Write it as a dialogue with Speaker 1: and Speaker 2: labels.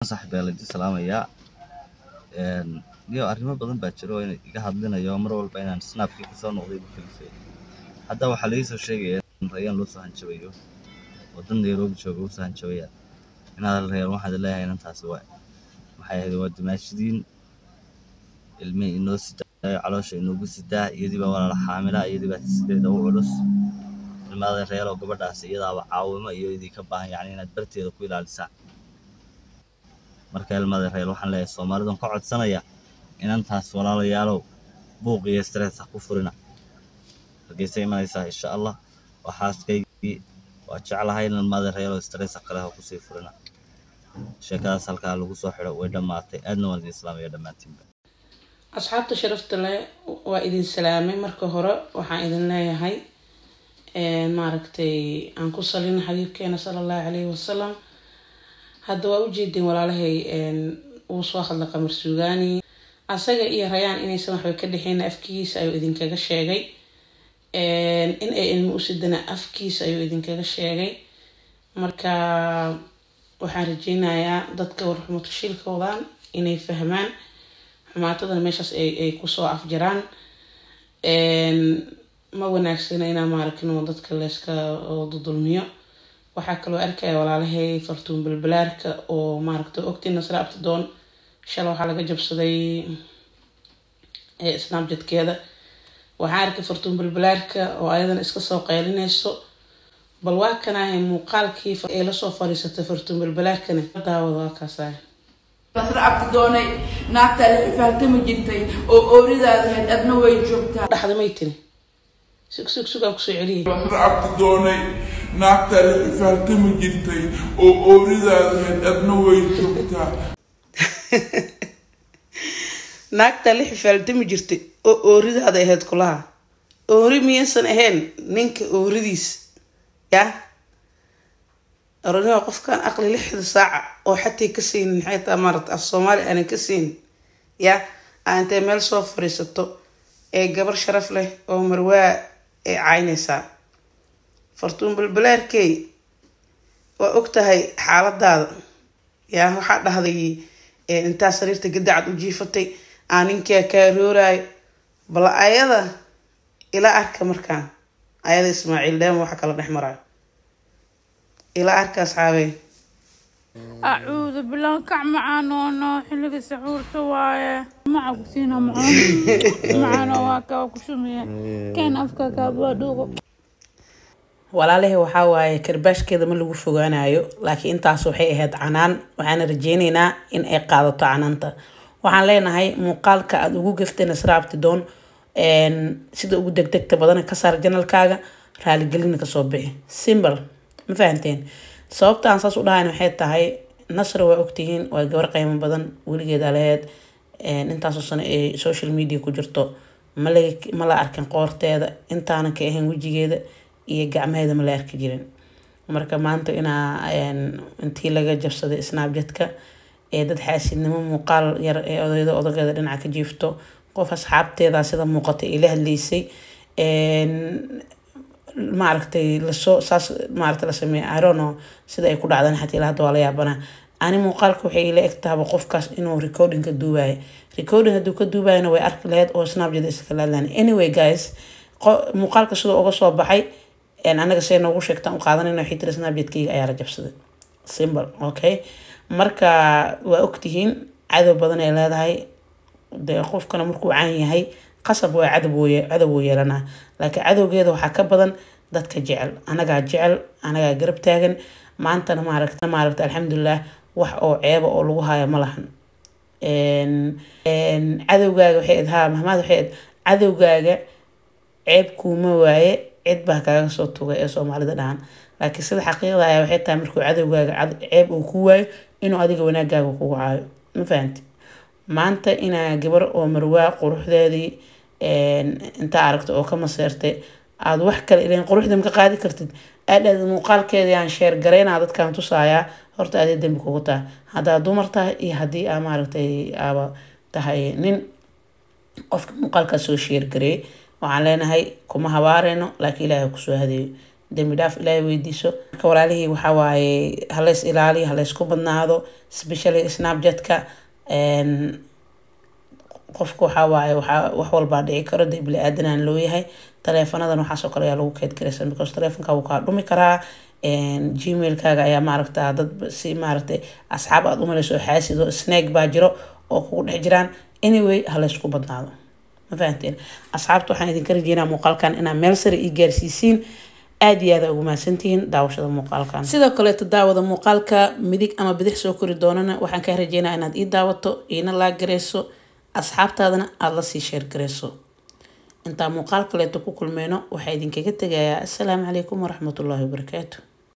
Speaker 1: صاحبي la salaamaya iyo arrimo badan baa jiro in iga hadlinayo mar walba inaan snapki ku soo noqday bulshada hadda waxa la soo sheegay in rayaan loo soo hanjabayo wadan Nairobi joogo soo hanjabaya inaad rayaan waxa leeyahay intaas maxay ahayd waa dimaashidiin ilmi inoo sidaa caloosha inoogu sidaa iyadiiba walaal xaamila iyadiiba sideeda u culus ilmaada rayaan oo gabadhaas iyadaaba caawimo iyo idii ka baahan yaani inaad barteeda ku ilaalisaan marka ilmaada rayaan waxaan leeyahay Soomaalidu ka codsanaya inantaas walaalayaalow buuq iyo stress ku furina hageysay imanaysa insha Allah waxaaskaygi waa jeclahay in ilmaada rayaan stress kale ku sii furina sheekadaas halka lagu soo xiro way dhamaatay aadna waan islaamiga dhamaantiinba
Speaker 2: asxaabta sharafta leh waa idin salaamay marka hore waxaan idin leeyahay maaragtay aan ku salin xabiibkeena sallallahu alayhi wasallam hadda waa u jeedin walaalahay uu soo hadla qamar suugaani asaga iyo rayaan inaysan waxba ka dhaxeen afkiisa ayuu idinkaga sheegay in ay ilmo u sidana afkiisa ayuu idinkaga sheegay marka waxaan rajeynayaa dadka warxumada shilkoodan inay fahmaan xumaatada meeshaas ay ku soo afjaraan ma wanaagsana inaan maaragno dadka leeska oo dulmiyo waxa kale oo arkay walaalahay fartuun balbalaarka oo maaragtay ogtii nasra abtadoon shalay waxa laga jabsaday snapchat-keeda waxa arkay fartuun balbalaarka oo ayadan iska soo qeylinayso bal waa kanaahay muuqaalkii ee la soo fariisatay fartuun balbalaarkana daawada kaasay
Speaker 3: nasra abtadoonay naagta la ifaartama jirtay oo ooridaada had adna way joogtaa
Speaker 2: dhaxda maytin sugan ku soo celiyay
Speaker 4: nasra abtadoonay naagta la ifaartama jirtay oo ooridaada had adna way joogtaa
Speaker 2: naagta la ifaartama jirtay oo ooridaada ahayd kulaha oori miyaysan ahayn ninka ooridiis ya arrinta qofkan aqli 6 saac oo xataa ka siin xayta marad af Soomaali aan ka siin ya aanta meel soo fariisato ee gabar sharaf leh oo marwaa ee caynaysa fartuun balbalaarkay waa ogtahay xaaladaada ya waxa dhahday inta sariirta gadacad u jiifatay aaninka ka rooray bal ayada ila arka markaan ayada Ismaaciil dheem waxa kala dhaxmaray ila arka asxaabay
Speaker 5: أعوذ بالله كعمعانو حلق السحور سوايا معك سينا معانا واكا وكشمية كان أفكا كابادوغو
Speaker 2: walaalahay waxa waaye karbaashkeeda ma lagu fogaanayo laakiin intaas waxay ahayd canaan waxaan rajeynaynaa in ay qaadato canaanta waxaan leenahay muuqaalka aad ugu gaftay Nasra Abtidoon sida ugu degdegta badan ka saar janalkaaga raali gelin ka soo bixi simple ma fahanteen sababta aan saas u dhahayn waxay tahay Nasra waa ogtihiin waa gabar qiimo badan weligeeda lahayd intaas oo sano ee social media ku jirto ma la arkin qoorteeda intaana ka ahayn wajigeeda iyo gacmaheeda ma la arki jirin marka maanta intii laga jabsaday Snapchat-ka ee dad xaasidnimo muuqaal yar ee odageeda dhinaca ka jiifto qof asxaabteeda sida muuqata ila hadlaysay maaragtay la soo saas maaragtay la sameeyay I don't know sida ay ku dhacdaan xataa ilaa hadda waa la yaabana ani muuqaalka waxay ila egtahay qofkaas inuu recording ka duubay haduu ka duubayna way arki lahayd oo Snapchat iska laalaan anyway guys muuqaalka sida uga soo baxay anaga sey noogu sheegtaan u qaadanayna wixii tir Snapchat-kayga ayaa la jabsaday simple okay marka waa ogtihiin cadow badan ay leedahay qofkana markuu caan yahay qasab waa cadow yeelana laakiin cadowgeeda waxa ka badan dadka jecel anaga garab taagan maantana maaragtay alxamdulillah wax oo ceeba oo lagu haayo ma lahan cadowgaaga waxay mahmaad waxay cadowgaaga ceeb kuma waaye cid baa kaaga soo tugay ee Soomaalida dhahan laakiin sida xaqiiqda ah waxay tahay markuu cadowgaaga ceeb uu ku waayo inuu adiga wanaagaaga kugu caayo ma fahanti maanta ina gabar oo marwaa quruxdeedii inta aragto oo ka maseertay aad wax kale ileen quruxdam ka qaadi kartid aad muuqaalkeeda aan share gareynaa dadkan tusaaya horta aad dambi kugu taa hada dumar tahay iyo hadii aan maaragtay aaba tahay nin qofka muuqaalka soo share gareey waxaan leenahay kuma habaareyno laakiin Ilaahay ku soo hadeeyo dembi dhaaf ilaahay weydiiso marka walaalihii waxaa waaye halays ilaaliyo halaysku badnaado especially snapchatka qofku waxaa waaye wax walbaa dhici karo dee bili aadanaan loo yahay taleefanadan waxaasoo kale ayaa lagu keyd garaysan because taleefonka wuu kaa dhumi karaa gmailkaaga ayaa maaragtaa dad si maaragtay asxaab aad umalayso xaasido snag baa jiro oo kugu dhex jiraan anyway halaysku badnaado ma fahanteen asxaabta waxaan idinka rajeynaa muuqaalkan inaa meel sare ii gaarsiisiin aad iyo aad ugu mahadsantihiin daawashada muuqaalkan sidoo kaleeto daawada muuqaalka midig ama bidix soo kori doonana waxaan kaa rajeynaa inaad ii daawato iina laa garayso asxaabtaadana aada la sii sheer garayso intaa muuqaal kaleeto ku kulmeyno waxaa idinkaga tegayaa assalaamu calaykum waraxmatullaahi wabarakaatu